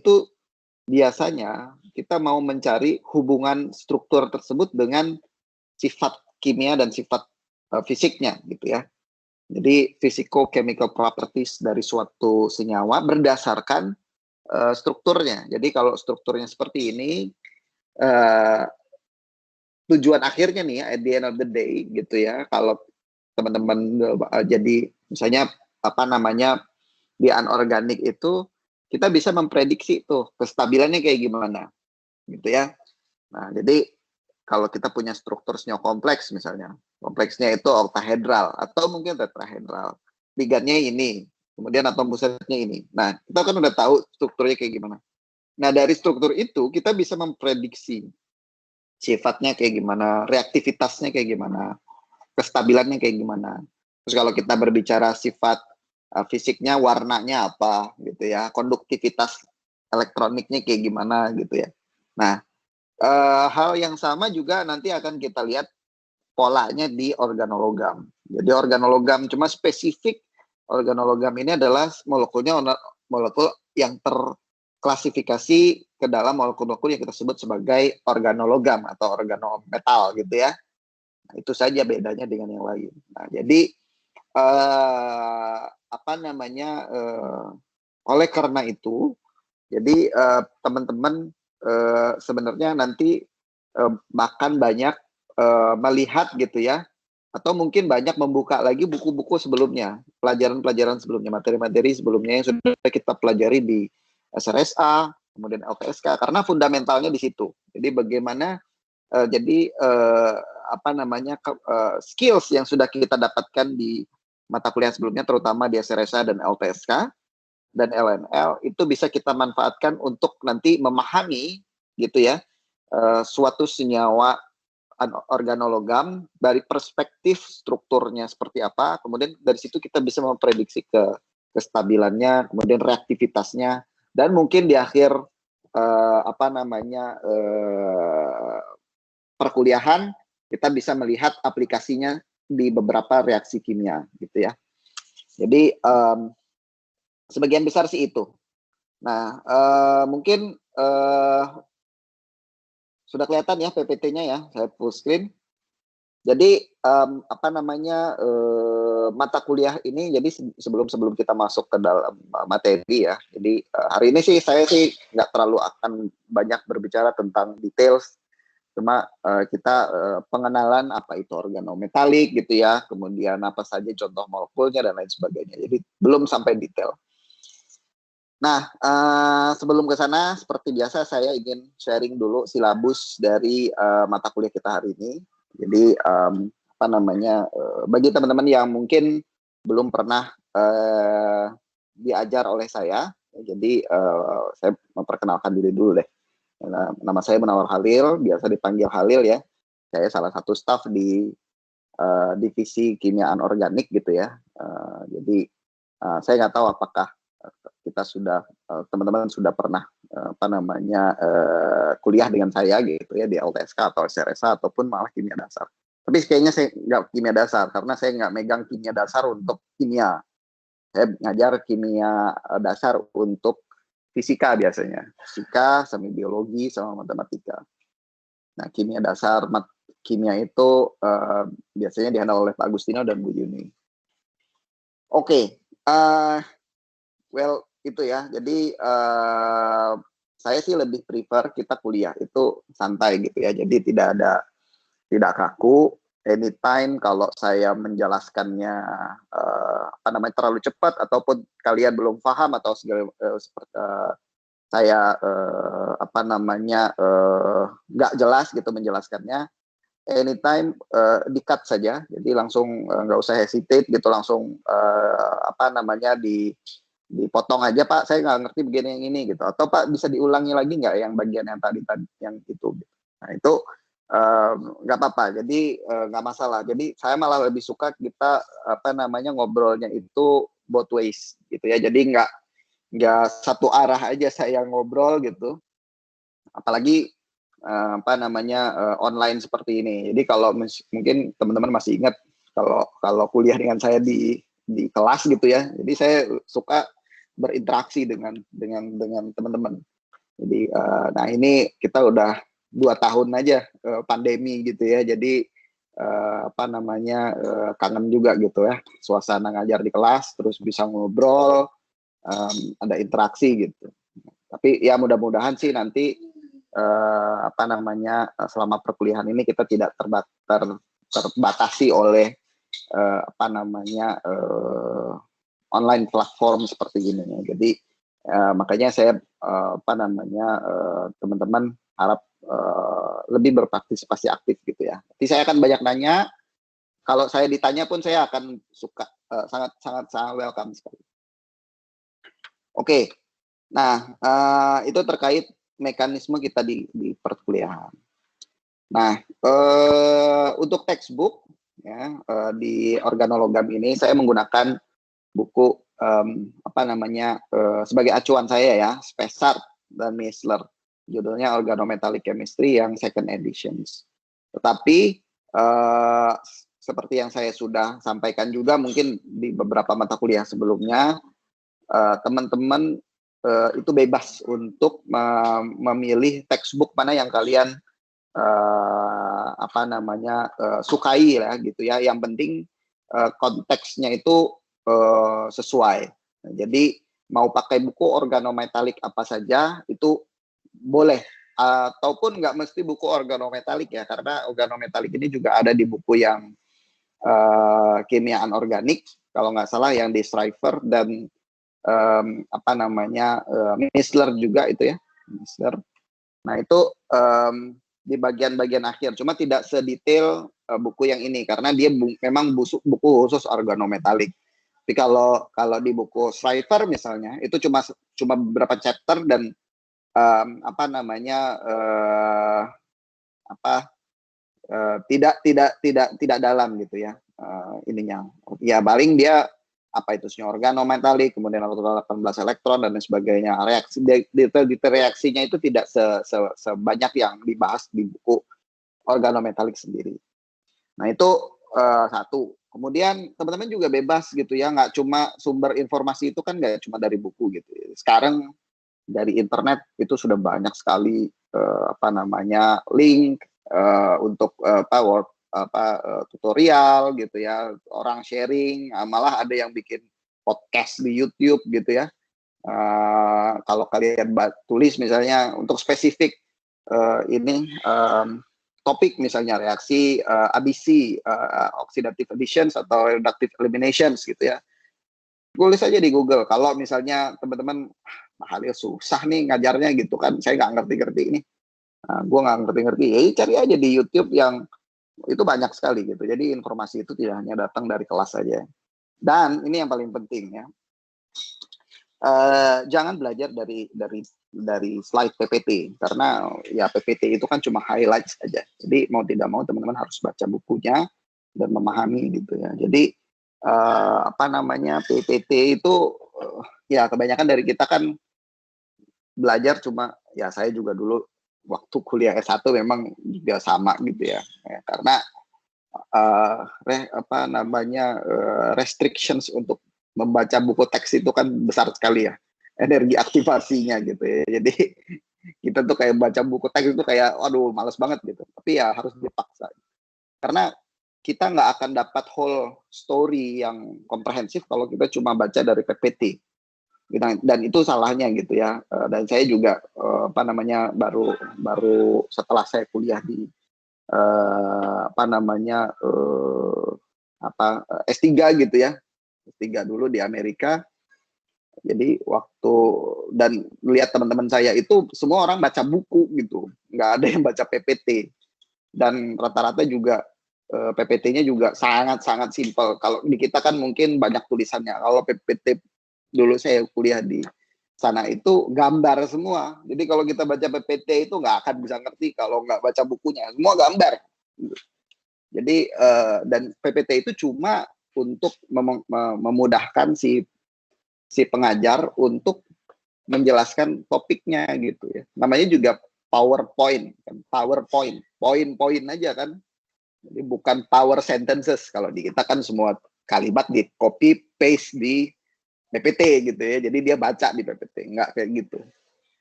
itu biasanya kita mau mencari hubungan struktur tersebut dengan sifat kimia dan sifat fisiknya gitu ya. Jadi physicochemical properties dari suatu senyawa berdasarkan strukturnya. Jadi kalau strukturnya seperti ini, tujuan akhirnya nih at the end of the day gitu ya, kalau teman-teman jadi misalnya apa namanya di anorganik itu kita bisa memprediksi tuh kestabilannya kayak gimana gitu ya. Nah, jadi kalau kita punya struktur senyawa kompleks misalnya, kompleksnya itu oktahedral atau mungkin tetrahedral, ligannya ini, kemudian atom pusatnya ini. Nah, kita kan udah tahu strukturnya kayak gimana. Nah, dari struktur itu kita bisa memprediksi sifatnya kayak gimana, reaktivitasnya kayak gimana, kestabilannya kayak gimana. Terus kalau kita berbicara sifat fisiknya, warnanya apa gitu ya, konduktivitas elektroniknya kayak gimana gitu ya. Nah, hal yang sama juga nanti akan kita lihat polanya di organologam. Jadi organologam cuma spesifik organologam ini adalah molekulnya molekul yang terklasifikasi ke dalam molekul-molekul yang kita sebut sebagai organologam atau organometal gitu ya. Nah, itu saja bedanya dengan yang lain. Nah, jadi apa namanya oleh karena itu, jadi teman-teman sebenarnya nanti bahkan banyak melihat gitu ya, atau mungkin banyak membuka lagi buku-buku sebelumnya, pelajaran-pelajaran sebelumnya, materi-materi sebelumnya yang sudah kita pelajari di SRSA, kemudian LPSK, karena fundamentalnya di situ. Jadi bagaimana apa namanya skills yang sudah kita dapatkan di mata kuliah sebelumnya, terutama di SRSA dan LPSK dan LNL, itu bisa kita manfaatkan untuk nanti memahami gitu ya suatu senyawa organologam dari perspektif strukturnya seperti apa, kemudian dari situ kita bisa memprediksi kestabilannya, kemudian reaktivitasnya, dan mungkin di akhir apa namanya perkuliahan kita bisa melihat aplikasinya di beberapa reaksi kimia gitu ya. Jadi sebagian besar sih itu. Nah, mungkin sudah kelihatan ya PPT-nya ya, saya full screen. Jadi apa namanya mata kuliah ini, jadi sebelum kita masuk ke dalam materi ya. Jadi hari ini sih saya sih nggak terlalu akan banyak berbicara tentang details, cuma kita pengenalan apa itu organometalik gitu ya, kemudian apa saja contoh molekulnya dan lain sebagainya. Jadi belum sampai detail. Nah, sebelum ke sana, seperti biasa saya ingin sharing dulu silabus dari mata kuliah kita hari ini. Jadi, apa namanya, bagi teman-teman yang mungkin belum pernah diajar oleh saya, jadi saya memperkenalkan diri dulu deh. Nama saya Munawar Khalil, biasa dipanggil Khalil ya. Saya salah satu staf di divisi kimia anorganik gitu ya. Jadi, saya nggak tahu apakah kita sudah teman-teman sudah pernah apa namanya kuliah dengan saya gitu ya di LTSK atau SRSA ataupun malah kimia dasar. Tapi kayaknya saya nggak kimia dasar karena saya nggak megang kimia dasar untuk kimia. Saya ngajar kimia dasar untuk fisika biasanya, fisika, semi biologi sama matematika. Nah, kimia dasar kimia itu biasanya dihandle oleh Pak Agustino dan Bu Yuni. Oke, well itu ya. Jadi saya sih lebih prefer kita kuliah itu santai gitu ya. Jadi tidak kaku. Anytime kalau saya menjelaskannya apa namanya terlalu cepat ataupun kalian belum paham atau segala seperti saya apa namanya nggak jelas gitu menjelaskannya, anytime di-cut saja. Jadi langsung nggak usah hesitate gitu, langsung apa namanya dipotong aja, Pak, saya nggak ngerti begini yang ini gitu, atau Pak bisa diulangi lagi nggak yang bagian yang tadi yang itu. Nah itu nggak apa-apa, jadi nggak masalah. Jadi saya malah lebih suka kita apa namanya ngobrolnya itu both ways gitu ya. Jadi nggak satu arah aja saya ngobrol gitu. Apalagi apa namanya online seperti ini. Jadi kalau mungkin teman-teman masih ingat kalau kuliah dengan saya di kelas gitu ya. Jadi saya suka berinteraksi dengan teman-teman. Jadi nah ini kita udah 2 tahun aja pandemi gitu ya. Jadi apa namanya kangen juga gitu ya, suasana ngajar di kelas, terus bisa ngobrol, ada interaksi gitu. Tapi ya mudah-mudahan sih nanti apa namanya selama perkuliahan ini kita tidak terbatasi oleh apa namanya online platform seperti ini ya. Jadi makanya saya apa namanya teman-teman harap lebih berpartisipasi aktif gitu ya. Nanti saya akan banyak nanya. Kalau saya ditanya pun saya akan suka, sangat sangat sangat welcome sekali. Oke, nah itu terkait mekanisme kita di perkuliahan. Nah untuk textbook ya di organologam ini saya menggunakan buku apa namanya sebagai acuan saya ya, Spessart dan Meissler, judulnya Organometallic Chemistry yang second editions. Tetapi seperti yang saya sudah sampaikan juga mungkin di beberapa mata kuliah sebelumnya, teman-teman itu bebas untuk memilih textbook mana yang kalian apa namanya sukai lah gitu ya. Yang penting konteksnya itu sesuai. Nah, jadi mau pakai buku organometalik apa saja itu boleh, ataupun nggak mesti buku organometalik ya, karena organometalik ini juga ada di buku yang kimia anorganik kalau nggak salah, yang di Stryver dan apa namanya Meissler juga itu ya, Meissler. Nah itu di bagian-bagian akhir, cuma tidak sedetail buku yang ini karena dia memang buku khusus organometalik. Tapi kalau di buku Stryver misalnya itu cuma beberapa chapter dan apa namanya tidak dalam gitu ya ininya. Ya paling dia apa itu organometalik, kemudian 18 elektron dan lain sebagainya. Reaksi detail reaksinya itu tidak sebanyak yang dibahas di buku organometalik sendiri. Nah itu satu. Kemudian teman-teman juga bebas gitu ya, nggak cuma sumber informasi itu kan nggak cuma dari buku gitu. Sekarang dari internet itu sudah banyak sekali apa namanya link untuk tutorial gitu ya, orang sharing, malah ada yang bikin podcast di YouTube gitu ya. Kalau kalian tulis misalnya untuk spesifik ini topik misalnya reaksi ABC, oxidative additions atau reductive eliminations gitu ya. Tulis aja di Google. Kalau misalnya teman-teman halnya susah nih ngajarnya gitu kan, saya nggak ngerti-ngerti ini. Nah, gue nggak ngerti-ngerti, ya cari aja di YouTube yang itu banyak sekali gitu. Jadi informasi itu tidak hanya datang dari kelas saja. Dan ini yang paling penting ya, jangan belajar dari slide PPT, karena ya PPT itu kan cuma highlight saja. Jadi mau tidak mau teman-teman harus baca bukunya dan memahami gitu ya. Jadi apa namanya PPT itu ya kebanyakan dari kita kan belajar cuma, ya saya juga dulu waktu kuliah S1 memang juga sama gitu ya. Karena apa namanya restrictions untuk membaca buku teks itu kan besar sekali ya, energi aktivasinya gitu ya. Jadi kita tuh kayak baca buku teks itu kayak waduh males banget gitu, tapi ya harus dipaksa karena kita nggak akan dapat whole story yang komprehensif kalau kita cuma baca dari PPT. Dan itu salahnya gitu ya. Dan saya juga apa namanya baru setelah saya kuliah di apa namanya S3 gitu ya, S3 dulu di Amerika. Jadi waktu dan lihat teman-teman saya itu semua orang baca buku gitu, nggak ada yang baca PPT, dan rata-rata juga PPT-nya juga sangat-sangat simpel. Kalau di kita kan mungkin banyak tulisannya. Kalau PPT dulu saya kuliah di sana itu gambar semua. Jadi kalau kita baca PPT itu nggak akan bisa ngerti kalau nggak baca bukunya. Semua gambar. Jadi dan PPT itu cuma untuk memudahkan si pengajar untuk menjelaskan topiknya gitu ya. Namanya juga PowerPoint, poin-poin aja kan. Jadi bukan power sentences. Kalau di kita kan semua kalimat di copy paste di PPT gitu ya. Jadi dia baca di PPT, enggak kayak gitu.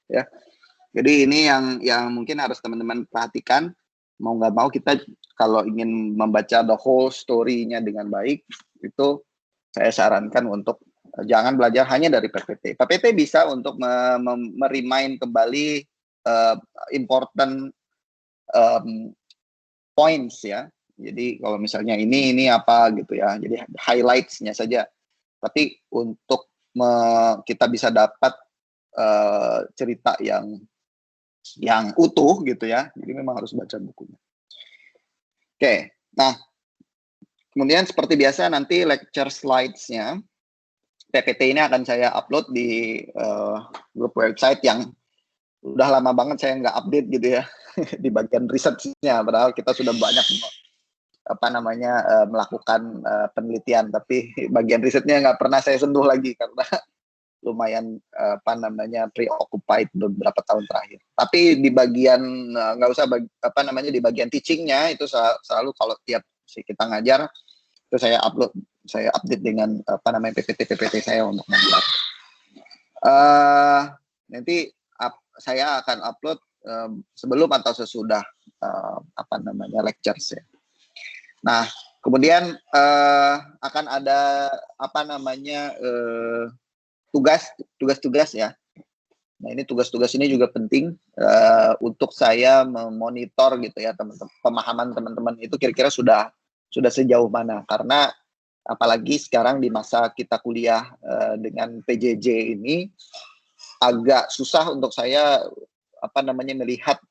Ya. Jadi ini yang mungkin harus teman-teman perhatikan. Mau nggak mau kita kalau ingin membaca the whole story-nya dengan baik, itu saya sarankan untuk jangan belajar hanya dari PPT. PPT bisa untuk meremind kembali important points ya. Jadi kalau misalnya ini apa gitu ya. Jadi highlights-nya saja. Tapi untuk kita bisa dapat cerita yang utuh gitu ya. Jadi memang harus baca bukunya. Oke. Nah, kemudian seperti biasa nanti lecture slides-nya PPT ini akan saya upload di grup website yang udah lama banget saya nggak update gitu ya di bagian research-nya, padahal kita sudah banyak melakukan penelitian, tapi bagian risetnya nggak pernah saya sentuh lagi karena lumayan preoccupied beberapa tahun terakhir. Tapi di bagian nggak usah di bagian teachingnya itu selalu kalau tiap kita ngajar itu saya update dengan PPT saya untuk mengajar. Nanti saya akan upload sebelum atau sesudah lectures ya. Nah, kemudian akan ada tugas-tugas ya. Nah, ini tugas-tugas ini juga penting untuk saya memonitor gitu ya, teman-teman. Pemahaman teman-teman itu kira-kira sudah sejauh mana, karena apalagi sekarang di masa kita kuliah dengan PJJ ini agak susah untuk saya melihat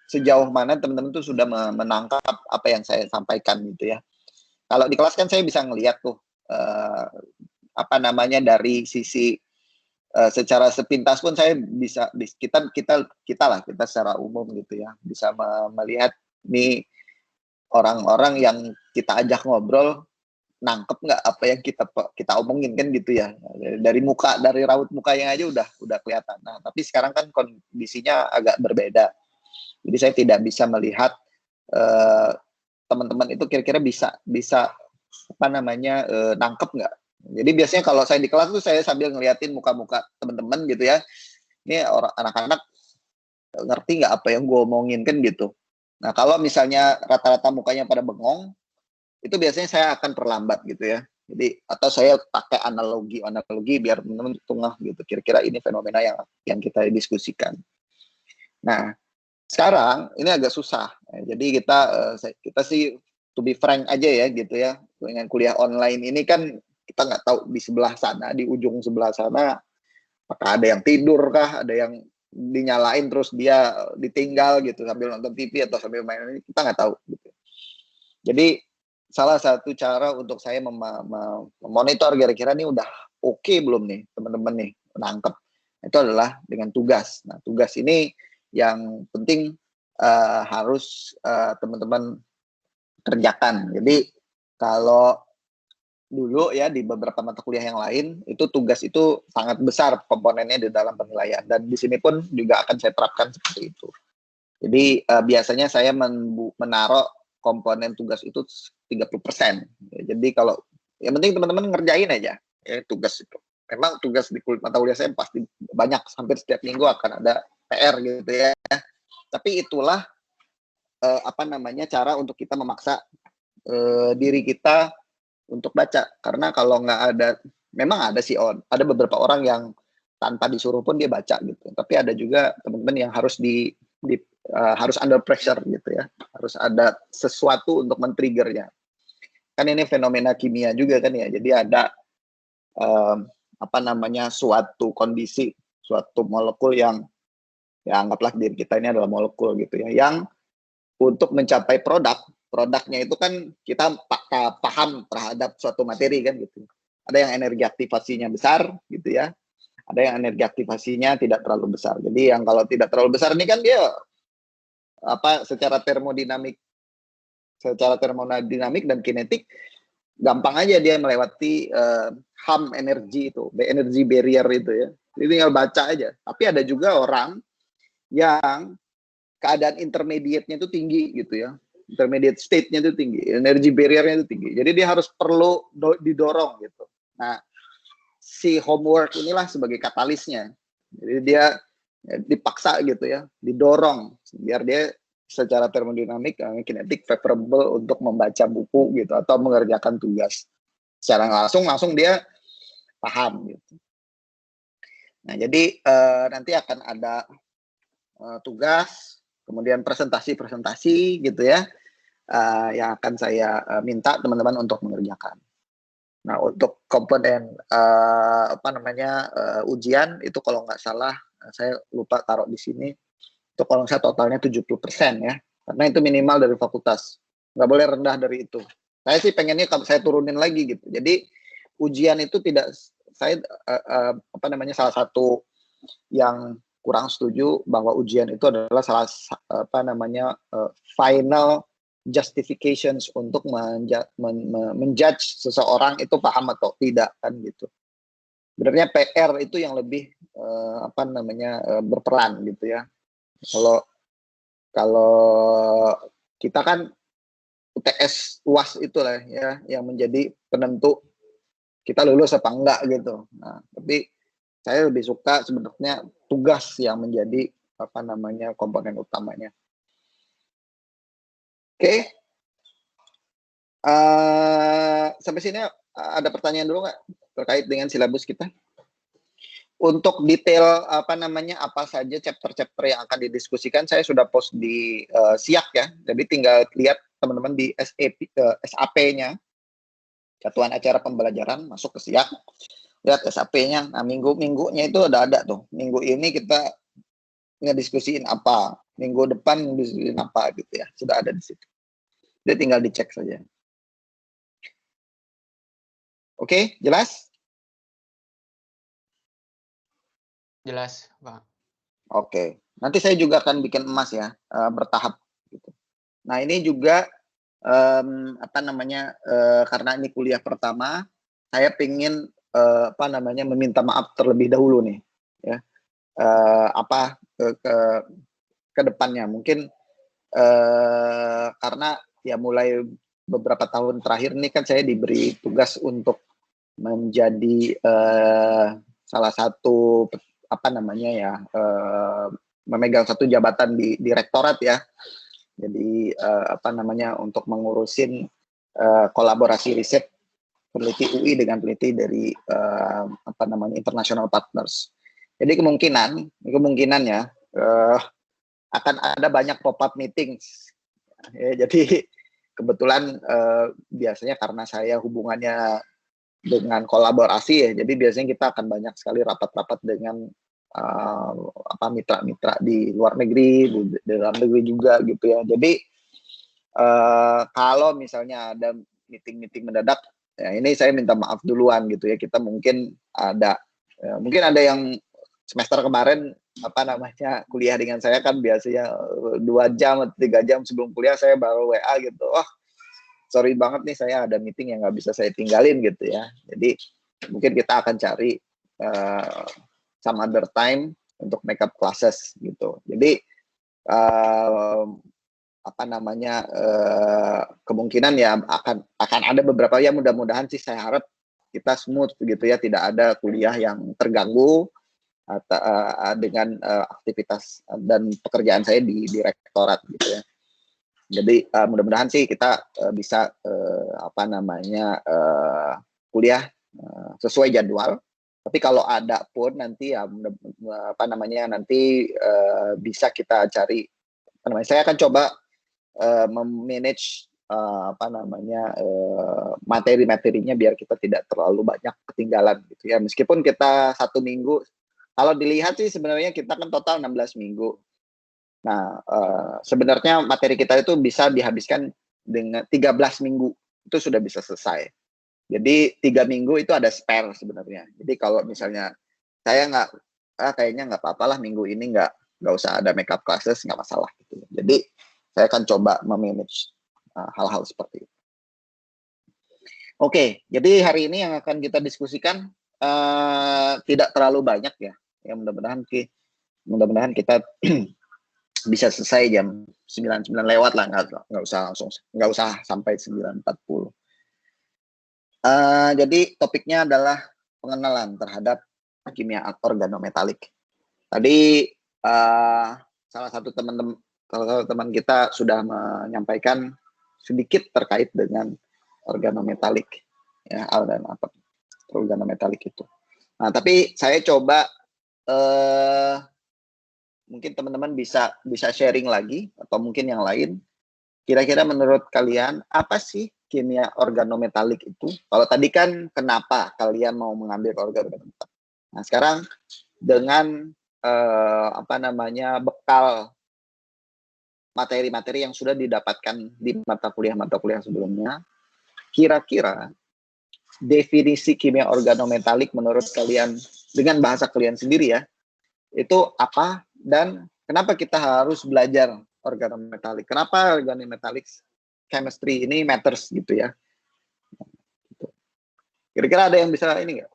sejauh mana teman-teman tuh sudah menangkap apa yang saya sampaikan gitu ya. Kalau di kelas kan saya bisa ngelihat tuh dari sisi secara sepintas pun saya bisa kita secara umum gitu ya bisa melihat nih orang-orang yang kita ajak ngobrol nangkep nggak apa yang kita omongin kan gitu ya, dari raut mukanya aja udah kelihatan. Nah, tapi sekarang kan kondisinya agak berbeda, jadi saya tidak bisa melihat teman-teman itu kira-kira bisa nangkep nggak. Jadi biasanya kalau saya di kelas tuh saya sambil ngeliatin muka-muka teman-teman gitu ya, ini anak-anak ngerti nggak apa yang gue omongin kan gitu. Nah, kalau misalnya rata-rata mukanya pada bengong, itu biasanya saya akan perlambat gitu ya. Jadi atau saya pakai analogi biar teman-teman tengah gitu. Kira-kira ini fenomena yang kita diskusikan. Nah, sekarang ini agak susah. Jadi kita sih to be frank aja ya gitu ya. Dengan kuliah online ini kan kita nggak tahu di sebelah sana, di ujung sebelah sana, apakah ada yang tidur kah, ada yang dinyalain terus dia ditinggal gitu sambil nonton TV atau sambil main ini, kita nggak tahu gitu. Jadi salah satu cara untuk saya memonitor kira-kira ini udah oke belum nih teman-teman nih menangkap, itu adalah dengan tugas. Nah, tugas ini yang penting harus teman-teman kerjakan. Jadi kalau dulu ya di beberapa mata kuliah yang lain itu tugas itu sangat besar komponennya di dalam penilaian, dan di sini pun juga akan saya terapkan seperti itu. Jadi biasanya saya menaruh komponen tugas itu 30%. Jadi kalau yang penting teman-teman ngerjain aja ya tugas itu. Memang tugas di mata kuliah saya pasti banyak, hampir setiap minggu akan ada PR gitu ya. Tapi itulah cara untuk kita memaksa diri kita untuk baca, karena kalau nggak ada, memang ada sih ada beberapa orang yang tanpa disuruh pun dia baca gitu, tapi ada juga teman-teman yang harus harus under pressure gitu ya, harus ada sesuatu untuk men-triggernya. Kan ini fenomena kimia juga kan ya, jadi ada suatu kondisi, suatu molekul yang ya anggaplah diri kita ini adalah molekul gitu ya, yang untuk mencapai produknya itu kan kita paham terhadap suatu materi kan gitu. Ada yang energi aktivasinya besar gitu ya, ada yang energi aktivasinya tidak terlalu besar. Jadi yang kalau tidak terlalu besar ini kan dia secara termodinamik dan kinetik gampang aja dia melewati ham energi itu, energy barrier itu ya. Jadi tinggal baca aja. Tapi ada juga orang yang keadaan intermediate-nya itu tinggi gitu ya. Intermediate state-nya itu tinggi, energy barrier-nya itu tinggi. Jadi dia harus perlu didorong gitu. Nah, si homework inilah sebagai katalisnya. Jadi dia ya, dipaksa gitu ya, didorong biar dia secara termodinamik, kinetik favorable untuk membaca buku gitu atau mengerjakan tugas secara langsung dia paham gitu. Nah jadi nanti akan ada tugas, kemudian presentasi gitu ya, yang akan saya minta teman-teman untuk mengerjakan. Nah untuk komponen ujian itu kalau nggak salah, saya lupa taruh di sini, itu kalau saya totalnya 70% ya, karena itu minimal dari fakultas, nggak boleh rendah dari itu. Saya sih pengennya kalau saya turunin lagi gitu. Jadi ujian itu tidak, saya salah satu yang kurang setuju bahwa ujian itu adalah final justifications untuk menjudge seseorang itu paham atau tidak kan gitu. Sebenarnya PR itu yang lebih berperan gitu ya. Kalau kita kan UTS UAS itulah ya yang menjadi penentu kita lulus apa enggak gitu. Nah, tapi saya lebih suka sebenarnya tugas yang menjadi komponen utamanya. Oke. Sampai sini ada pertanyaan dulu nggak terkait dengan silabus kita? Untuk detail apa saja chapter-chapter yang akan didiskusikan saya sudah post di Siak ya. Jadi tinggal lihat teman-teman di SAP-nya, Satuan Acara Pembelajaran, masuk ke Siak, lihat SAP-nya. Nah, minggu-minggunya itu ada tuh. Minggu ini kita ngediskusiin apa, minggu depan ngediskusiin apa gitu ya. Sudah ada di situ. Jadi tinggal dicek saja. Oke, jelas? Jelas, Pak. Oke. Nanti saya juga akan bikin emas ya, bertahap gitu. Nah, ini juga karena ini kuliah pertama, saya ingin meminta maaf terlebih dahulu nih ya. Ke depannya mungkin karena ya mulai beberapa tahun terakhir ini kan saya diberi tugas untuk menjadi salah satu memegang satu jabatan di rektorat ya. Jadi untuk mengurusin kolaborasi riset peneliti UI dengan peneliti dari international partners. Jadi kemungkinan ya akan ada banyak pop-up meetings. Ya, jadi kebetulan biasanya karena saya hubungannya dengan kolaborasi ya, jadi biasanya kita akan banyak sekali rapat-rapat dengan mitra-mitra di luar negeri, di dalam negeri juga gitu ya. Jadi kalau misalnya ada meeting-meeting mendadak, ya ini saya minta maaf duluan gitu ya. Kita mungkin ada yang semester kemarin kuliah dengan saya kan biasanya 2 jam atau 3 jam sebelum kuliah saya baru WA gitu. Sorry banget nih saya ada meeting yang nggak bisa saya tinggalin gitu ya. Jadi mungkin kita akan cari some other time untuk makeup classes gitu. Jadi kemungkinan ya akan ada beberapa ya, mudah-mudahan sih saya harap kita smooth gitu ya, tidak ada kuliah yang terganggu atau dengan aktivitas dan pekerjaan saya di rektorat gitu ya. Jadi mudah-mudahan sih kita bisa kuliah sesuai jadwal. Tapi kalau ada pun nanti ya nanti bisa kita cari saya akan coba memanage materi-materinya biar kita tidak terlalu banyak ketinggalan gitu ya. Meskipun kita 1 minggu, kalau dilihat sih sebenarnya kita kan total 16 minggu. Nah, sebenarnya materi kita itu bisa dihabiskan dengan 13 minggu, itu sudah bisa selesai. Jadi 3 minggu itu ada spare sebenarnya. Jadi kalau misalnya saya kayaknya nggak apa-apalah minggu ini nggak usah ada makeup classes, nggak masalah gitu. Jadi saya akan coba memanage hal-hal seperti itu. Oke, jadi hari ini yang akan kita diskusikan tidak terlalu banyak ya. Ya mudah-mudahan kita bisa selesai jam 9 lewat lah, nggak usah sampai 9.40. Jadi topiknya adalah pengenalan terhadap kimia organometalik. Tadi salah satu teman kita sudah menyampaikan sedikit terkait dengan organometalik, ya, dan apa organometalik itu. Nah, tapi saya coba mungkin teman-teman bisa sharing lagi atau mungkin yang lain. Kira-kira menurut kalian apa sih kimia organometalik itu? Kalau tadi kan kenapa kalian mau mengambil organometalik? Nah, sekarang dengan bekal materi-materi yang sudah didapatkan di mata kuliah sebelumnya, kira-kira definisi kimia organometalik menurut kalian dengan bahasa kalian sendiri ya, itu apa dan kenapa kita harus belajar organometalik? Kenapa organometalik chemistry ini matters gitu ya? Kira-kira ada yang bisa ini nggak?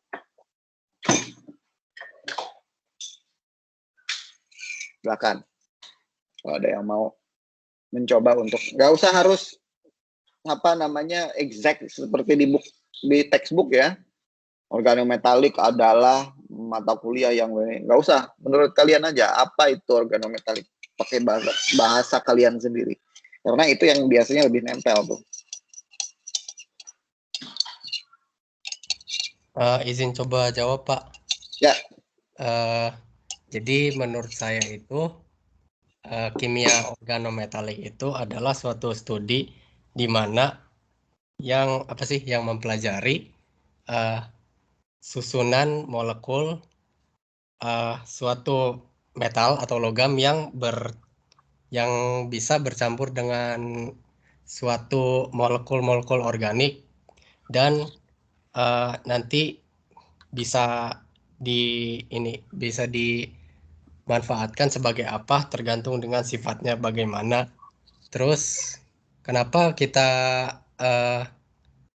Silakan. Kalau ada yang mau mencoba untuk nggak usah harus exact seperti di textbook ya. Organometalik adalah mata kuliah yang nggak usah. Menurut kalian aja apa itu organometalik? Pakai bahasa kalian sendiri. Karena itu yang biasanya lebih nempel tuh. Izin coba jawab, Pak. Ya. Jadi menurut saya itu kimia organometalik itu adalah suatu studi di mana yang mempelajari susunan molekul suatu metal atau logam yang bisa bercampur dengan suatu molekul-molekul organik dan nanti bisa dimanfaatkan sebagai apa tergantung dengan sifatnya bagaimana. Terus kenapa kita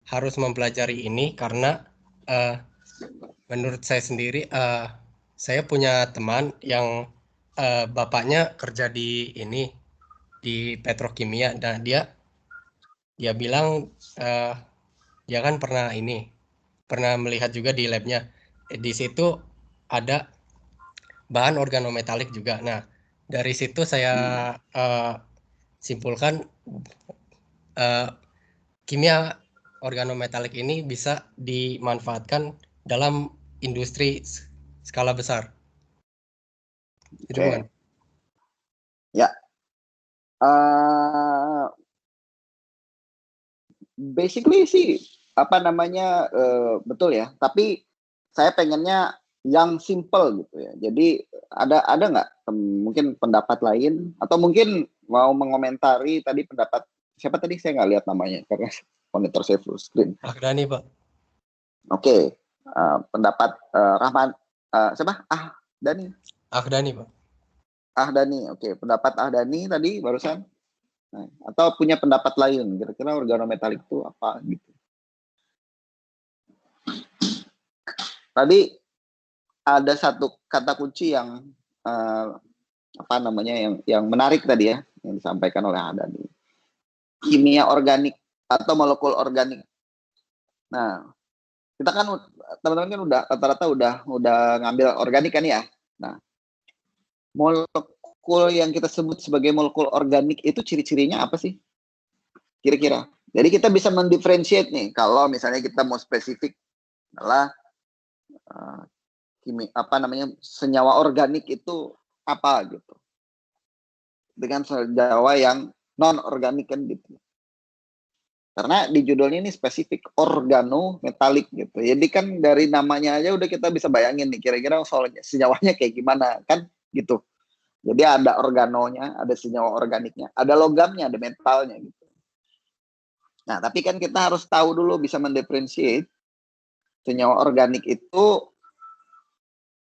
harus mempelajari ini? Karena menurut saya sendiri, saya punya teman yang bapaknya kerja di petrokimia, dan dia bilang dia kan pernah melihat juga di labnya. Di situ ada bahan organometalik juga. Nah, dari situ saya simpulkan kimia organometalik ini bisa dimanfaatkan dalam industri skala besar. Itu bukan? Ya. Basically sih betul ya. Tapi saya pengennya yang simple gitu ya. Jadi ada nggak mungkin pendapat lain atau mungkin mau mengomentari tadi pendapat siapa tadi, saya nggak lihat namanya karena monitor saya full screen. Ahdani, Pak. Oke. Pendapat Rahman siapa? Ahdani, Pak. Ahdani. Oke, pendapat Ahdani tadi barusan. Nah, atau punya pendapat lain kira-kira organometalik itu apa gitu. Tadi ada satu kata kunci yang yang menarik tadi ya, yang disampaikan oleh Ahdani. Kimia organik atau molekul organik. Nah, kita kan teman-teman kan rata-rata udah ngambil organik kan ya. Nah, molekul yang kita sebut sebagai molekul organik itu ciri-cirinya apa sih? Kira-kira. Jadi kita bisa mendifferentiate nih kalau misalnya kita mau spesifik adalah senyawa organik itu apa gitu. Dengan senyawa yang non organik kan gitu. Karena di judulnya ini spesifik organometalik gitu. Jadi kan dari namanya aja udah kita bisa bayangin nih kira-kira soalnya senyawanya kayak gimana kan gitu. Jadi ada organonya, ada senyawa organiknya, ada logamnya, ada metalnya gitu. Nah, tapi kan kita harus tahu dulu bisa mendiferensiate senyawa organik itu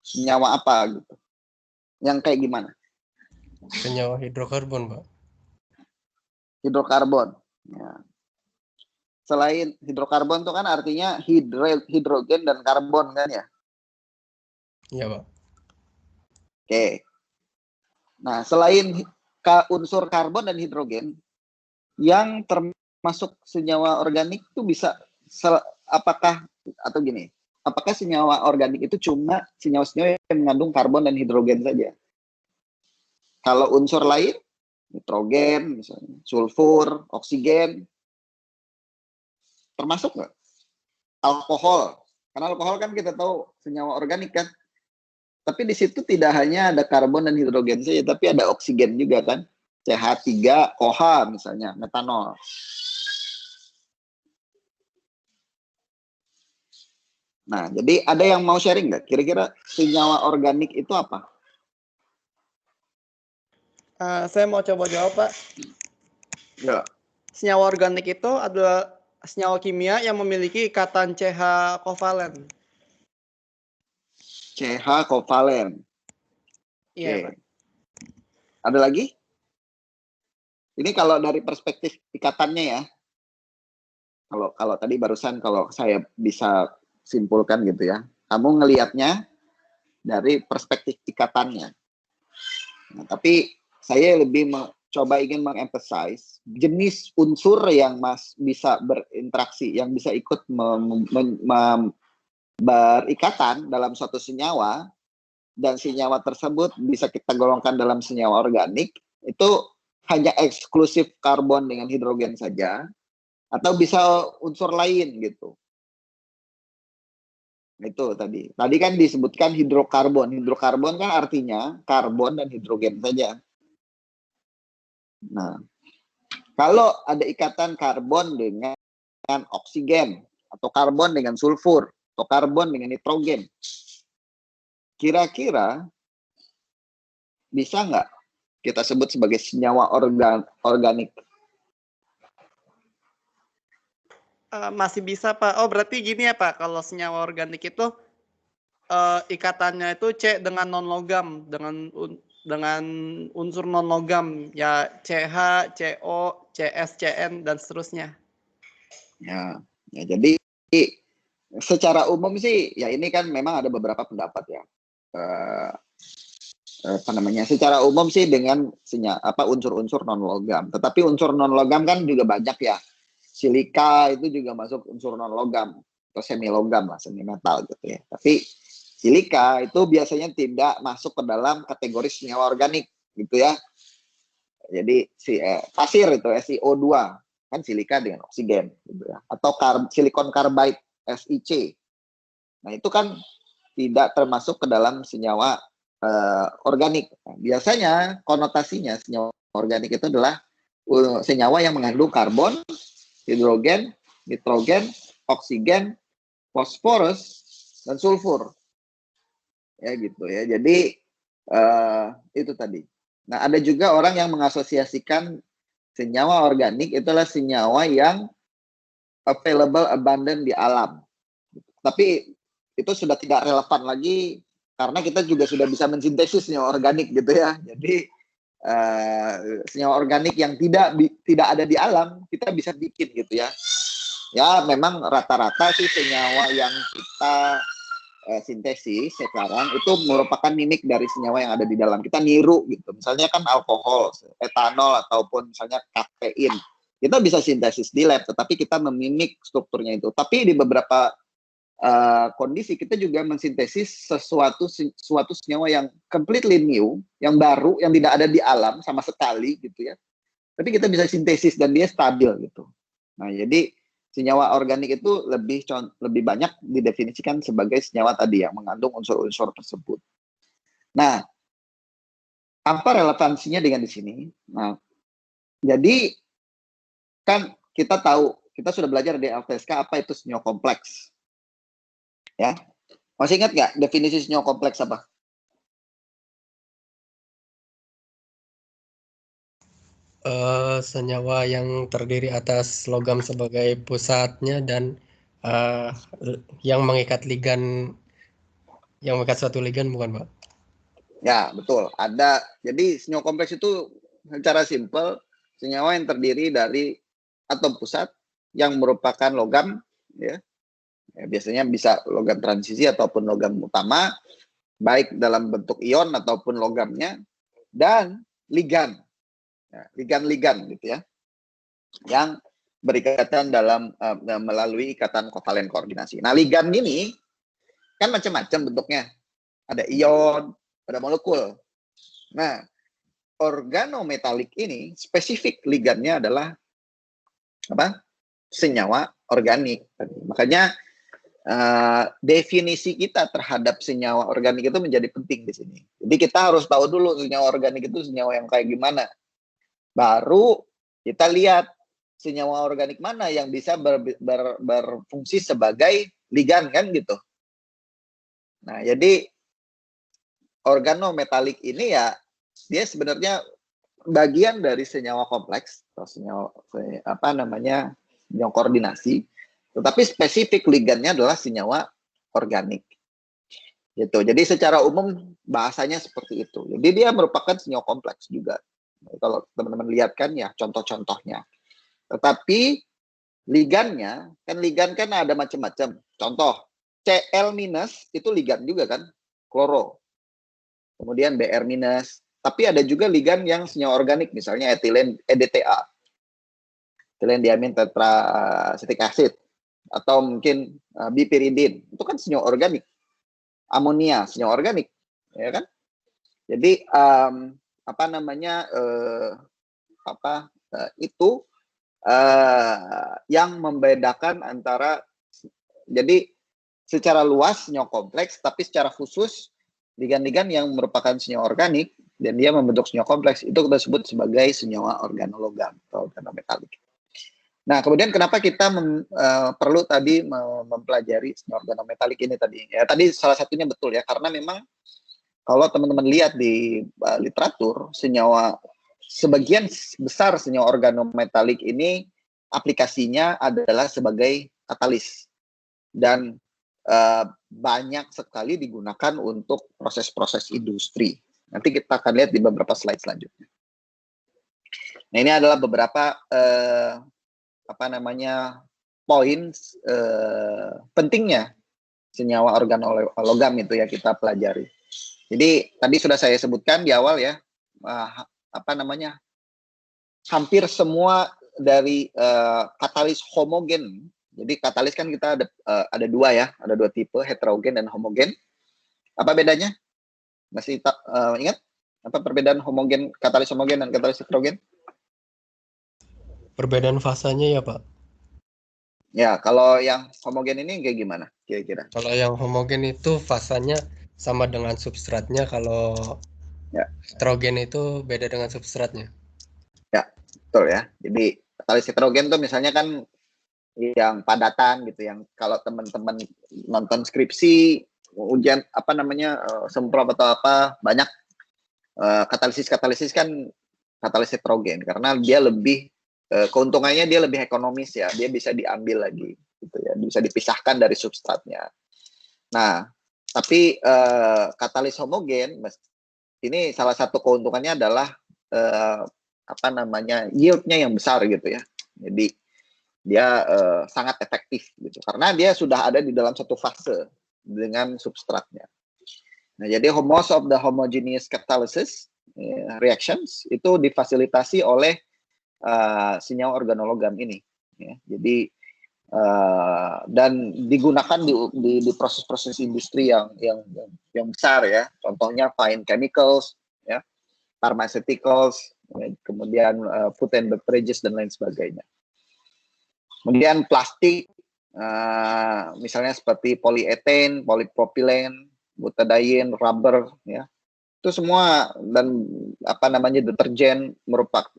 senyawa apa gitu. Yang kayak gimana? Senyawa hidrokarbon, Pak. Hidrokarbon. Ya. Selain hidrokarbon itu kan artinya hidrogen dan karbon kan ya? Iya, Pak. Oke. Nah, selain unsur karbon dan hidrogen, yang termasuk senyawa organik itu bisa apakah senyawa organik itu cuma senyawa-senyawa yang mengandung karbon dan hidrogen saja? Kalau unsur lain, nitrogen, misalnya, sulfur, oksigen, termasuk nggak? Alkohol, karena alkohol kan kita tahu senyawa organik kan. Tapi di situ tidak hanya ada karbon dan hidrogen saja, tapi ada oksigen juga kan. CH3, OH misalnya, metanol. Nah, jadi ada yang mau sharing nggak? Kira-kira senyawa organik itu apa? Saya mau coba jawab, Pak. Ya. Senyawa organik itu adalah senyawa kimia yang memiliki ikatan CH kovalen. CH kovalen. Iya, Oke. Pak. Ada lagi? Ini kalau dari perspektif ikatannya ya. Kalau tadi barusan kalau saya bisa simpulkan gitu ya. Kamu ngelihatnya dari perspektif ikatannya. Nah, tapi saya lebih coba ingin mengemphasize jenis unsur yang bisa berinteraksi, yang bisa ikut berikatan dalam suatu senyawa, dan senyawa tersebut bisa kita golongkan dalam senyawa organik, itu hanya eksklusif karbon dengan hidrogen saja, atau bisa unsur lain gitu. Itu tadi. Tadi kan disebutkan hidrokarbon. Hidrokarbon kan artinya karbon dan hidrogen saja. Nah, kalau ada ikatan karbon dengan oksigen, atau karbon dengan sulfur, atau karbon dengan nitrogen, kira-kira bisa nggak kita sebut sebagai senyawa organik? Masih bisa, Pak. Oh, berarti gini ya, Pak. Kalau senyawa organik itu ikatannya itu C dengan non-logam, dengan unsur non-logam, ya CH, CO, CS, CN, dan seterusnya. Ya, jadi secara umum sih, ya ini kan memang ada beberapa pendapat ya. Secara umum sih dengan unsur-unsur non-logam. Tetapi unsur non-logam kan juga banyak ya. Silika itu juga masuk unsur non-logam atau semi-logam lah, semi-metal gitu ya. Tapi silika itu biasanya tidak masuk ke dalam kategori senyawa organik gitu ya. Jadi pasir itu SiO2 kan silika dengan oksigen gitu ya. Atau silikon karbide SiC. Nah, itu kan tidak termasuk ke dalam senyawa organik. Nah, biasanya konotasinya senyawa organik itu adalah senyawa yang mengandung karbon, hidrogen, nitrogen, oksigen, fosforus, dan sulfur. Ya gitu ya. Jadi itu tadi. Nah, ada juga orang yang mengasosiasikan senyawa organik itulah senyawa yang available, abundant di alam. Tapi itu sudah tidak relevan lagi karena kita juga sudah bisa mensintesis senyawa organik gitu ya. Jadi senyawa organik yang tidak ada di alam kita bisa bikin gitu ya. Ya memang rata-rata sih senyawa yang kita sintesis sekarang itu merupakan mimik dari senyawa yang ada di dalam. Kita niru gitu. Misalnya kan alkohol, etanol ataupun misalnya kafein. Kita bisa sintesis di lab, tetapi kita memimik strukturnya itu. Tapi di beberapa kondisi kita juga mensintesis suatu senyawa yang completely new, yang baru, yang tidak ada di alam sama sekali gitu ya. Tapi kita bisa sintesis dan dia stabil gitu. Nah, jadi senyawa organik itu lebih banyak didefinisikan sebagai senyawa tadi yang mengandung unsur-unsur tersebut. Nah, apa relevansinya dengan di sini? Nah, jadi kan kita tahu, kita sudah belajar di LPSK apa itu senyawa kompleks. Ya, masih ingat nggak definisi senyawa kompleks apa? Senyawa yang terdiri atas logam sebagai pusatnya dan yang mengikat suatu ligan, bukan Pak? Ya, betul. Ada. Jadi senyawa kompleks itu secara simpel senyawa yang terdiri dari atom pusat yang merupakan logam, ya. Biasanya bisa logam transisi ataupun logam utama, baik dalam bentuk ion ataupun logamnya, dan ligan. Ligan-ligan gitu ya, yang berikatan dalam melalui ikatan kovalen koordinasi. Nah, ligan ini kan macam-macam bentuknya. Ada ion, ada molekul. Nah, organometalik ini spesifik ligandnya adalah apa? Senyawa organik. Makanya definisi kita terhadap senyawa organik itu menjadi penting di sini. Jadi kita harus tahu dulu senyawa organik itu senyawa yang kayak gimana. Baru kita lihat senyawa organik mana yang bisa berfungsi sebagai ligan kan gitu. Nah, jadi organometalik ini ya dia sebenarnya bagian dari senyawa kompleks atau senyawa senyawa koordinasi, tetapi spesifik ligannya adalah senyawa organik. Gitu. Jadi secara umum bahasanya seperti itu. Jadi dia merupakan senyawa kompleks juga. Kalau teman-teman lihat kan ya contoh-contohnya. Tetapi ligannya, kan ligan kan ada macam-macam. Contoh, Cl- itu ligan juga kan, kloro. Kemudian Br-, tapi ada juga ligan yang senyawa organik, misalnya etilen EDTA, etilen diamin tetraasetik acid, atau mungkin bipiridin, itu kan senyawa organik. Amonia, senyawa organik, ya kan? Jadi itu yang membedakan antara, jadi secara luas senyawa kompleks, tapi secara khusus ligan-ligan yang merupakan senyawa organik dan dia membentuk senyawa kompleks itu kita sebut sebagai senyawa organologam atau organometalik. Nah, kemudian kenapa kita perlu tadi mempelajari senyawa organometalik ini tadi? Ya, tadi salah satunya betul ya, karena memang kalau teman-teman lihat di literatur, sebagian besar senyawa organometalik ini aplikasinya adalah sebagai katalis dan banyak sekali digunakan untuk proses-proses industri. Nanti kita akan lihat di beberapa slide selanjutnya. Nah, ini adalah beberapa poin pentingnya senyawa organologam itu ya kita pelajari. Jadi tadi sudah saya sebutkan di awal ya, hampir semua dari katalis homogen. Jadi katalis kan kita ada dua ya, ada dua tipe, heterogen dan homogen. Apa bedanya? Masih ingat? Apa perbedaan katalis homogen dan katalis heterogen? Perbedaan fasanya ya, Pak. Ya, kalau yang homogen ini kayak gimana kira-kira? Kalau yang homogen itu fasanya sama dengan substratnya, kalau ya, heterogen itu beda dengan substratnya. Ya, betul ya. Jadi katalis heterogen tuh misalnya kan yang padatan gitu, yang kalau teman-teman nonton skripsi, ujian semprot atau apa, banyak katalisis kan katalis heterogen karena dia lebih keuntungannya dia lebih ekonomis ya, dia bisa diambil lagi gitu ya, bisa dipisahkan dari substratnya. Nah, tapi katalis homogen ini salah satu keuntungannya adalah yieldnya yang besar gitu ya. Jadi dia sangat efektif gitu karena dia sudah ada di dalam satu fase dengan substratnya. Nah, jadi most of the homogeneous catalysis reactions itu difasilitasi oleh senyawa organologam ini. Ya. Jadi dan digunakan di proses-proses industri yang besar ya. Contohnya fine chemicals, ya, pharmaceuticals, kemudian food and beverages dan lain sebagainya. Kemudian plastik, misalnya seperti polieten, polipropilen, butadiene, rubber, ya, itu semua dan deterjen merupakan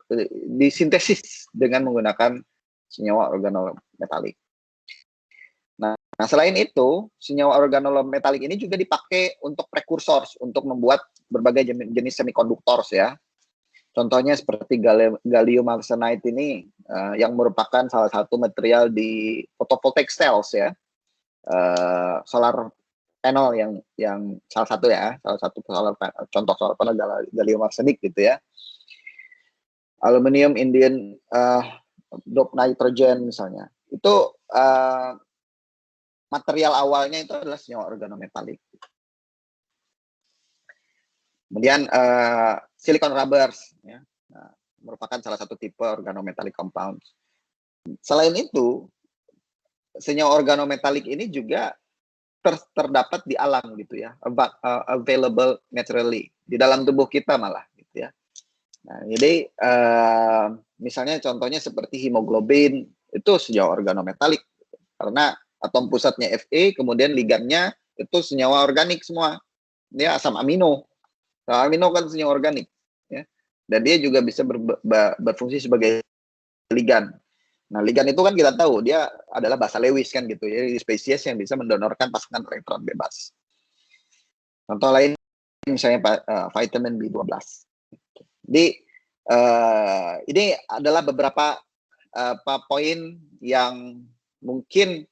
disintesis dengan menggunakan senyawa organometalik. Nah, selain itu, senyawa organometalik ini juga dipakai untuk prekursor, untuk membuat berbagai jenis semikonduktor ya. Contohnya seperti gallium arsenide ini yang merupakan salah satu material di photovoltaic cells ya, solar panel yang salah satu contoh solar panel gallium arsenide gitu ya. Aluminium indium dope nitrogen misalnya, itu material awalnya itu adalah senyawa organometalik. Kemudian silicon rubbers ya, merupakan salah satu tipe organometalik compound. Selain itu, senyawa organometalik ini juga terdapat di alam gitu ya, available naturally di dalam tubuh kita malah gitu ya. Nah, jadi misalnya contohnya seperti hemoglobin itu senyawa organometalik karena atom pusatnya Fe, kemudian ligannya itu senyawa organik semua. Dia asam amino. Asam amino kan senyawa organik, ya. Dan dia juga bisa berfungsi sebagai ligan. Nah, ligan itu kan kita tahu dia adalah basa Lewis kan gitu ya, spesies yang bisa mendonorkan pasangan elektron bebas. Contoh lain misalnya vitamin B12. Jadi ini adalah beberapa poin yang mungkin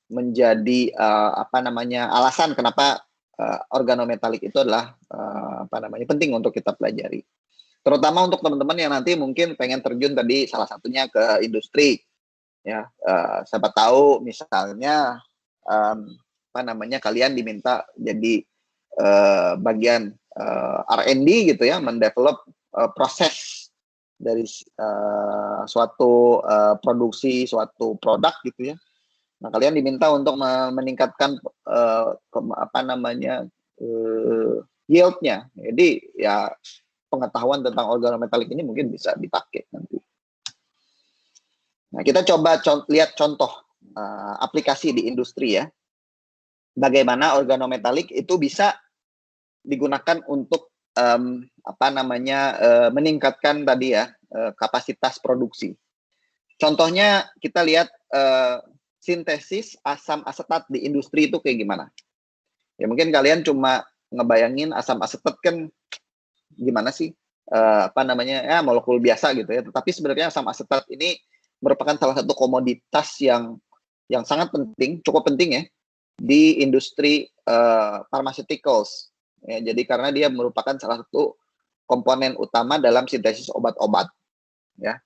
menjadi alasan kenapa organometalik itu adalah penting untuk kita pelajari. Terutama untuk teman-teman yang nanti mungkin pengen terjun tadi salah satunya ke industri, ya. Siapa tahu misalnya kalian diminta jadi bagian R&D gitu ya, mendevelop proses dari suatu produksi suatu produk gitu ya. Nah, kalian diminta untuk meningkatkan yieldnya. Jadi ya pengetahuan tentang organometalik ini mungkin bisa dipakai nanti. Nah, kita coba lihat contoh aplikasi di industri ya. Bagaimana organometalik itu bisa digunakan untuk meningkatkan tadi ya kapasitas produksi. Contohnya kita lihat sintesis asam asetat di industri itu kayak gimana. Ya mungkin kalian cuma ngebayangin asam asetat kan gimana sih molekul biasa gitu ya. Tetapi sebenarnya asam asetat ini merupakan salah satu komoditas yang sangat penting, cukup penting ya di industri pharmaceuticals. Ya, jadi karena dia merupakan salah satu komponen utama dalam sintesis obat-obat, ya.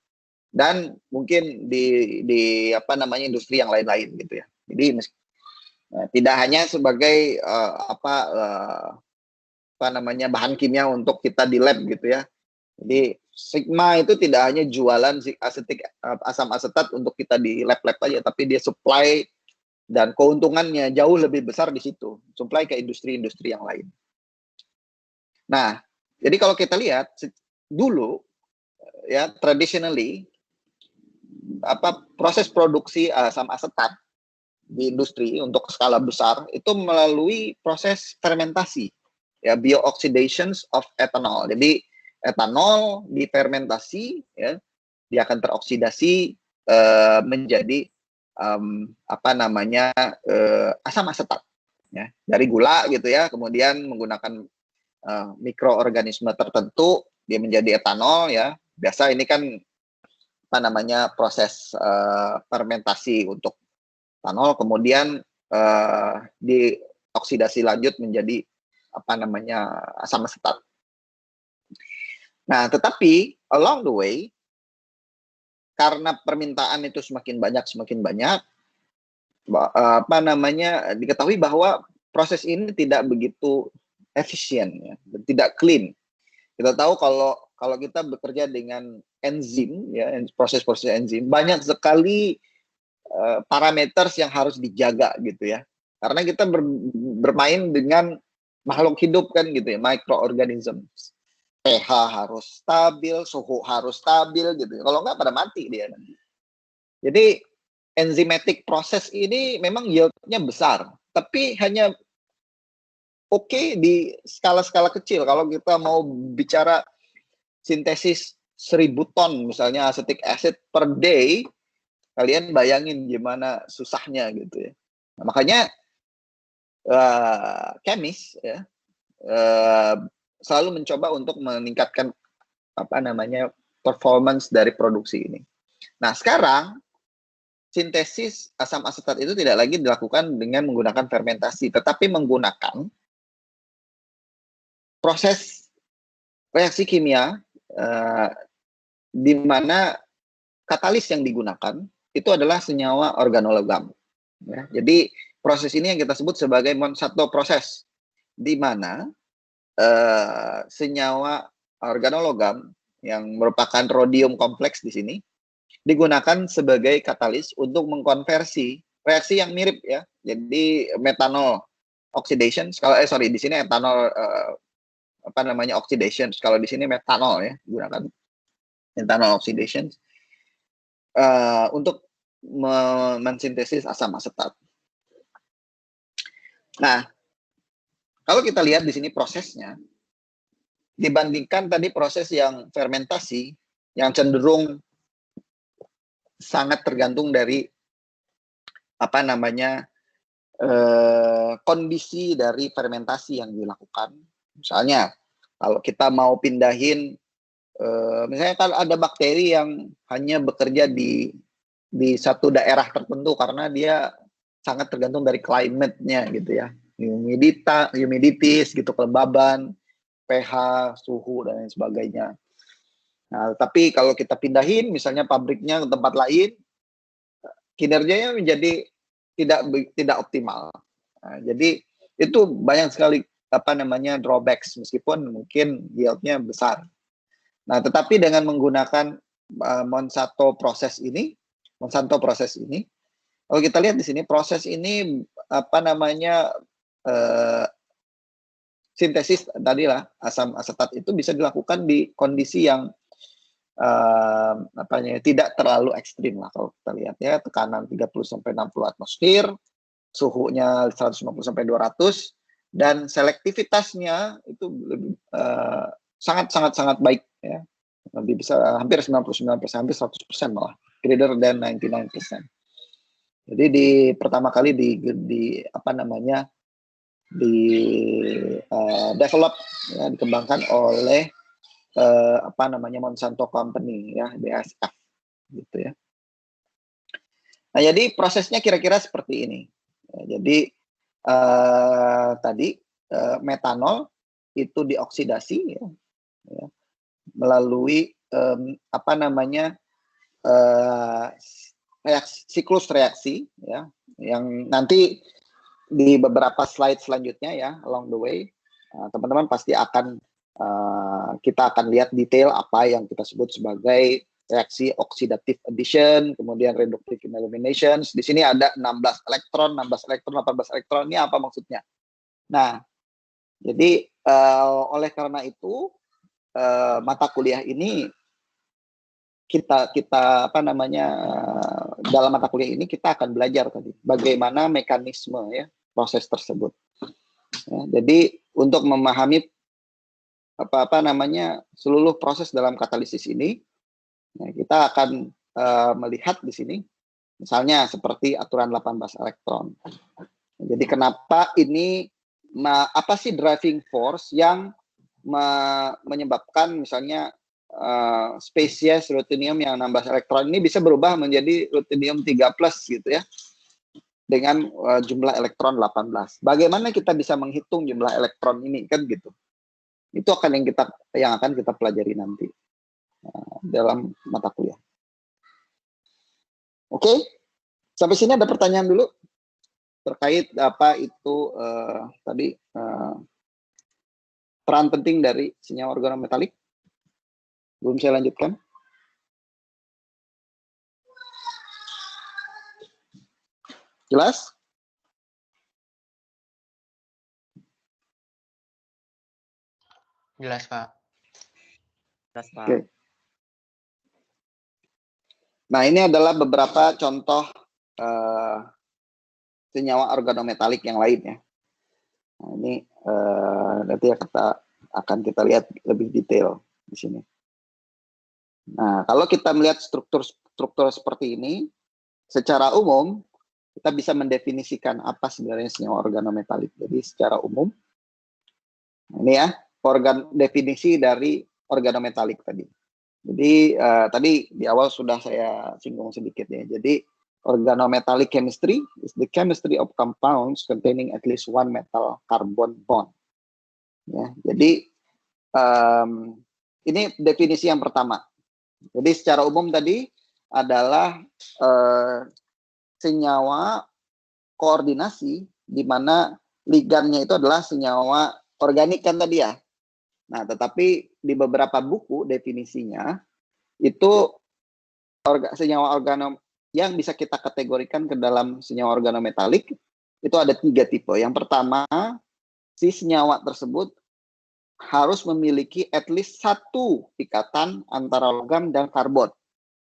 Dan mungkin di industri yang lain-lain gitu ya. Jadi tidak hanya sebagai bahan kimia untuk kita di lab gitu ya. Jadi Sigma itu tidak hanya jualan asam asetat untuk kita di lab-lab aja, tapi dia supply dan keuntungannya jauh lebih besar di situ, supply ke industri-industri yang lain. Nah, jadi kalau kita lihat dulu ya traditionally proses produksi asam asetat di industri untuk skala besar itu melalui proses fermentasi ya, bioxidation of ethanol. Jadi etanol difermentasi ya, dia akan teroksidasi menjadi asam asetat ya, dari gula gitu ya, kemudian menggunakan mikroorganisme tertentu dia menjadi etanol ya. Biasa ini kan proses fermentasi untuk etanol, kemudian dioksidasi lanjut menjadi asam asetat. Nah, tetapi along the way karena permintaan itu semakin banyak diketahui bahwa proses ini tidak begitu efisien ya, tidak clean. Kita tahu kalau kita bekerja dengan enzim ya, proses-proses enzim, banyak sekali parameters yang harus dijaga gitu ya. Karena kita bermain dengan makhluk hidup kan gitu ya, microorganisms. pH harus stabil, suhu harus stabil gitu. Kalau nggak pada mati dia nanti. Jadi enzymatic proses ini memang yieldnya besar, tapi hanya oke di skala-skala kecil. Kalau kita mau bicara sintesis 1000 ton misalnya acetic acid per day, kalian bayangin gimana susahnya gitu ya. Nah, makanya chemist ya selalu mencoba untuk meningkatkan performance dari produksi ini. Nah, sekarang sintesis asam asetat itu tidak lagi dilakukan dengan menggunakan fermentasi, tetapi menggunakan proses reaksi kimia di mana katalis yang digunakan itu adalah senyawa organologam. Ya, jadi proses ini yang kita sebut sebagai Monsanto proses, di mana senyawa organologam yang merupakan rhodium kompleks di sini digunakan sebagai katalis untuk mengkonversi reaksi yang mirip ya. Jadi metanol oxidation, di sini etanol oxidation. Kalau di sini metanol ya, gunakan metanol oxidation untuk mensintesis asam asetat. Nah, kalau kita lihat di sini prosesnya, dibandingkan tadi proses yang fermentasi, yang cenderung sangat tergantung dari kondisi dari fermentasi yang dilakukan. Misalnya, kalau kita mau pindahin, misalnya kalau ada bakteri yang hanya bekerja di satu daerah tertentu karena dia sangat tergantung dari climate-nya gitu ya, humiditas gitu, kelembaban, pH, suhu dan lain sebagainya. Nah, tapi kalau kita pindahin misalnya pabriknya ke tempat lain, kinerjanya menjadi tidak optimal. Nah, jadi itu banyak sekali drawbacks meskipun mungkin yield-nya besar. Nah, tetapi dengan menggunakan Monsanto proses ini, kalau kita lihat di sini proses ini sintesis tadilah asam asetat itu bisa dilakukan di kondisi yang tidak terlalu ekstrim lah kalau kita lihat ya, tekanan 30 sampai 60 atmosfer, suhunya 150 sampai 200 dan selektivitasnya itu sangat baik ya. Lebih bisa hampir 99%, hampir 100% malah, greater than 99%. Jadi pertama kali develop ya, dikembangkan oleh Monsanto Company ya, BASF gitu ya. Nah, jadi prosesnya kira-kira seperti ini. Ya, jadi tadi metanol itu dioksidasi ya, melalui siklus reaksi ya, yang nanti di beberapa slide selanjutnya ya, along the way teman-teman pasti akan kita akan lihat detail apa yang kita sebut sebagai reaksi oxidative addition, kemudian reductive elimination. Di sini ada 16 elektron, 18 elektron. Ini apa maksudnya? Nah, jadi oleh karena itu mata kuliah ini dalam mata kuliah ini kita akan belajar tadi bagaimana mekanisme ya proses tersebut. Ya, jadi untuk memahami seluruh proses dalam katalisis ini, ya, kita akan melihat di sini misalnya seperti aturan 18 elektron. Jadi kenapa ini apa sih driving force yang menyebabkan misalnya spesies ruthenium yang 16 elektron ini bisa berubah menjadi ruthenium 3+ gitu ya, dengan jumlah elektron 18. Bagaimana kita bisa menghitung jumlah elektron ini kan gitu. Itu akan yang akan kita pelajari nanti dalam mata kuliah. Oke, sampai sini ada pertanyaan dulu terkait apa itu tadi peran penting dari senyawa organometalik. Belum saya lanjutkan. Jelas? Jelas, Pak. Jelas, Pak. Oke. Nah, ini adalah beberapa contoh senyawa organometalik yang lain ya. Nah, ini nanti akan kita lihat lebih detail di sini. Nah, kalau kita melihat struktur seperti ini, secara umum kita bisa mendefinisikan apa sebenarnya senyawa organometalik. Jadi secara umum, ini ya definisi dari organometalik tadi. Jadi tadi di awal sudah saya singgung sedikit ya. Jadi organometallic chemistry is the chemistry of compounds containing at least one metal carbon bond. Ya, jadi ini definisi yang pertama. Jadi secara umum tadi adalah senyawa koordinasi di mana ligannya itu adalah senyawa organik kan tadi ya. Nah, tetapi di beberapa buku definisinya itu senyawa yang bisa kita kategorikan ke dalam senyawa organometalik itu ada 3 tipe. Yang pertama, si senyawa tersebut harus memiliki at least satu ikatan antara logam dan karbon.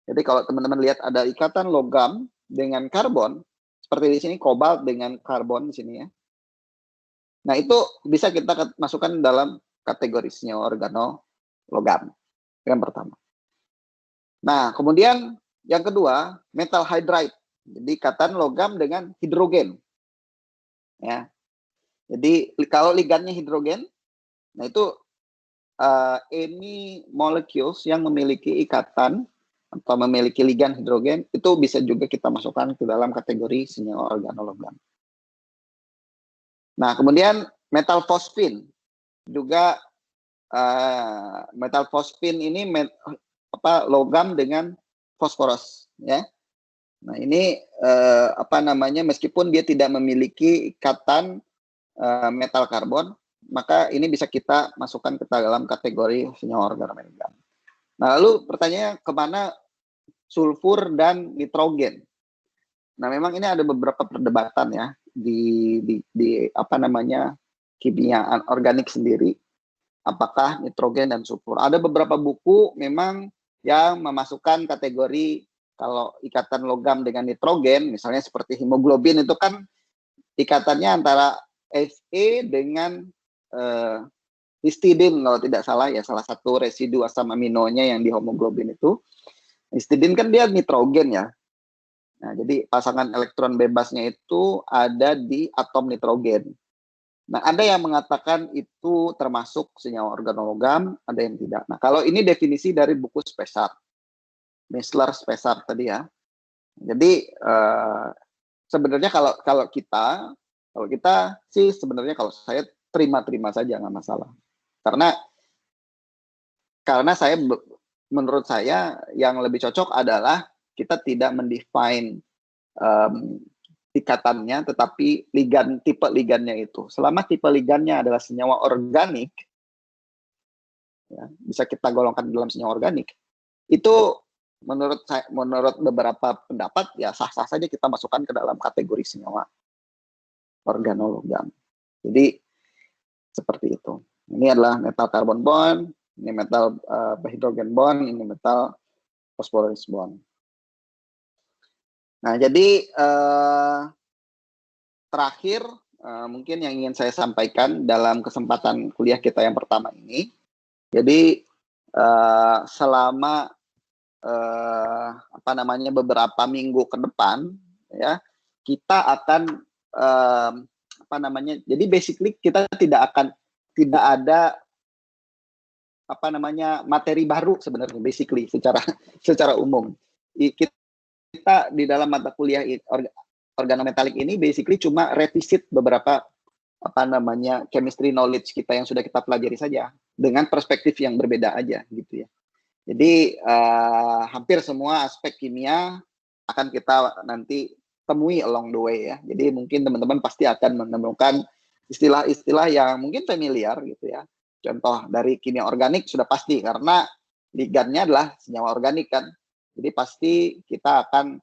Jadi kalau teman-teman lihat ada ikatan logam dengan karbon, seperti di sini kobalt dengan karbon di sini ya. Nah itu bisa kita masukkan dalam kategori senyawa organologam. Yang pertama. Nah kemudian yang kedua metal hydride. Jadi ikatan logam dengan hidrogen. Ya. Jadi kalau ligannya hidrogen, nah itu any molecules yang memiliki ikatan atau memiliki ligan hidrogen itu bisa juga kita masukkan ke dalam kategori senyawa organologam. Nah, kemudian metal fosfin juga metal fosfin ini logam dengan fosforos ya. Nah, ini meskipun dia tidak memiliki ikatan metal karbon, maka ini bisa kita masukkan ke dalam kategori senyawa organologam. Nah, lalu pertanyaannya kemana sulfur dan nitrogen? Nah, memang ini ada beberapa perdebatan ya di kimia organik sendiri. Apakah nitrogen dan sulfur? Ada beberapa buku memang yang memasukkan kategori kalau ikatan logam dengan nitrogen, misalnya seperti hemoglobin itu kan ikatannya antara Fe dengan histidin kalau tidak salah ya, salah satu residu asam aminonya yang di hemoglobin itu. Histidin kan dia nitrogen ya. Nah, jadi pasangan elektron bebasnya itu ada di atom nitrogen. Nah, ada yang mengatakan itu termasuk senyawa organologam, ada yang tidak. Nah, kalau ini definisi dari buku Spessart, Missler Spessart tadi ya. Jadi sebenarnya kalau kita sih sebenarnya kalau saya terima saja nggak masalah. Karena menurut saya yang lebih cocok adalah kita tidak mendefine ikatannya, tetapi tipe ligannya itu. Selama tipe ligannya adalah senyawa organik, ya, bisa kita golongkan dalam senyawa organik. Itu menurut beberapa pendapat ya sah-sah saja kita masukkan ke dalam kategori senyawa organologam. Jadi seperti itu. Ini adalah metal carbon bond, ini metal hydrogen bond, ini metal phosphorus bond. Nah, jadi terakhir mungkin yang ingin saya sampaikan dalam kesempatan kuliah kita yang pertama ini. Jadi selama beberapa minggu ke depan ya kita akan jadi basically kita tidak ada materi baru sebenarnya basically secara umum. Kita di dalam mata kuliah organometalik ini basically cuma revisit beberapa chemistry knowledge kita yang sudah kita pelajari saja dengan perspektif yang berbeda aja gitu ya. Jadi hampir semua aspek kimia akan kita nanti temui along the way ya. Jadi mungkin teman-teman pasti akan menemukan istilah-istilah yang mungkin familiar gitu ya. Contoh dari kimia organik sudah pasti karena ligannya adalah senyawa organik kan. Jadi pasti kita akan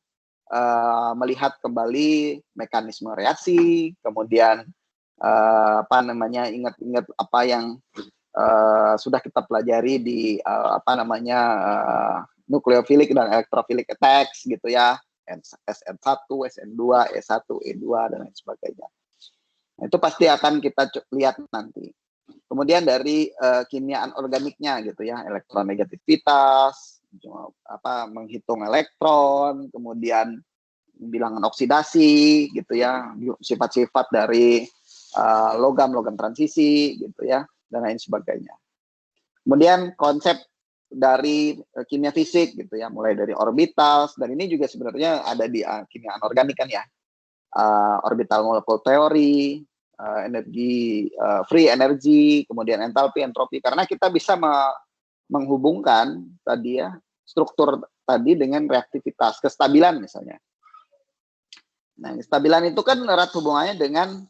melihat kembali mekanisme reaksi, kemudian ingat-ingat apa yang sudah kita pelajari di nukleofilik dan elektrofilik attacks gitu ya, SN1, SN2, E1, E2 dan lain sebagainya. Nah, itu pasti akan kita lihat nanti. Kemudian dari kimia anorganiknya gitu ya, elektronegativitas, menghitung elektron, kemudian bilangan oksidasi gitu ya, sifat-sifat dari logam-logam transisi gitu ya, dan lain sebagainya. Kemudian konsep dari kimia fisik gitu ya, mulai dari orbitals, dan ini juga sebenarnya ada di kimia anorganik kan ya, orbital molecule theory, energi free energy, kemudian entalpi, entropi, karena kita bisa menghubungkan tadi ya struktur tadi dengan reaktivitas, kestabilan misalnya. Nah, kestabilan itu kan erat hubungannya dengan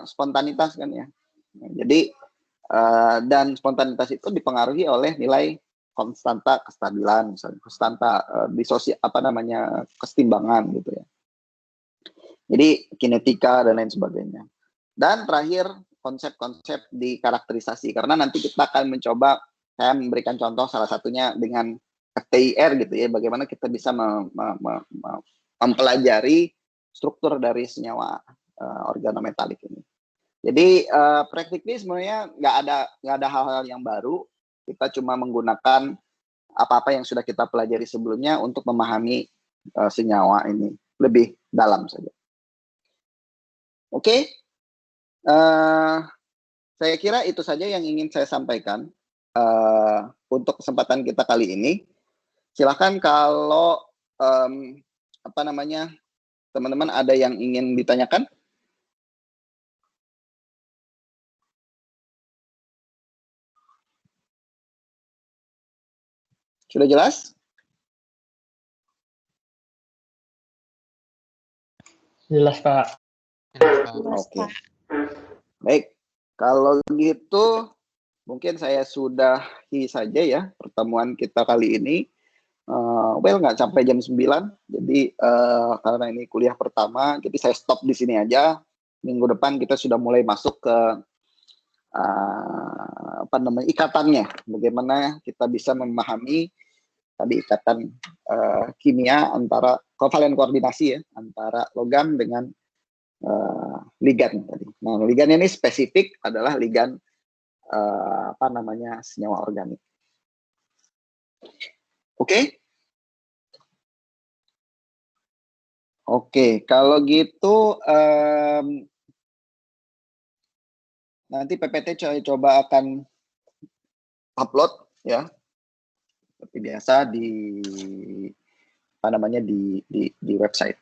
spontanitas kan ya. Nah, jadi dan spontanitas itu dipengaruhi oleh nilai konstanta kestabilan, misalnya konstanta kesetimbangan gitu ya. Jadi kinetika dan lain sebagainya. Dan terakhir konsep-konsep di karakterisasi, karena nanti kita akan mencoba, saya memberikan contoh salah satunya dengan FTIR gitu ya, bagaimana kita bisa mempelajari struktur dari senyawa organometalik ini. Jadi praktik ini sebenarnya nggak ada hal-hal yang baru, kita cuma menggunakan apa-apa yang sudah kita pelajari sebelumnya untuk memahami senyawa ini lebih dalam saja. Oke. Saya kira itu saja yang ingin saya sampaikan untuk kesempatan kita kali ini. Silahkan kalau teman-teman ada yang ingin ditanyakan. Sudah jelas? Jelas, Pak. Oke. Baik, kalau gitu mungkin saya sudahi saja ya pertemuan kita kali ini. Nggak sampai jam 9, jadi karena ini kuliah pertama, jadi saya stop di sini aja. Minggu depan kita sudah mulai masuk ke ikatannya, bagaimana kita bisa memahami tadi ikatan kimia antara kovalen koordinasi ya antara logam dengan ligan tadi. Nah, ligan ini spesifik adalah ligan senyawa organik. Oke, kalau gitu nanti PPT coba akan upload ya seperti biasa di website.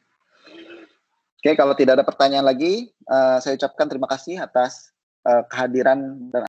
Oke, kalau tidak ada pertanyaan lagi, saya ucapkan terima kasih atas kehadiran dan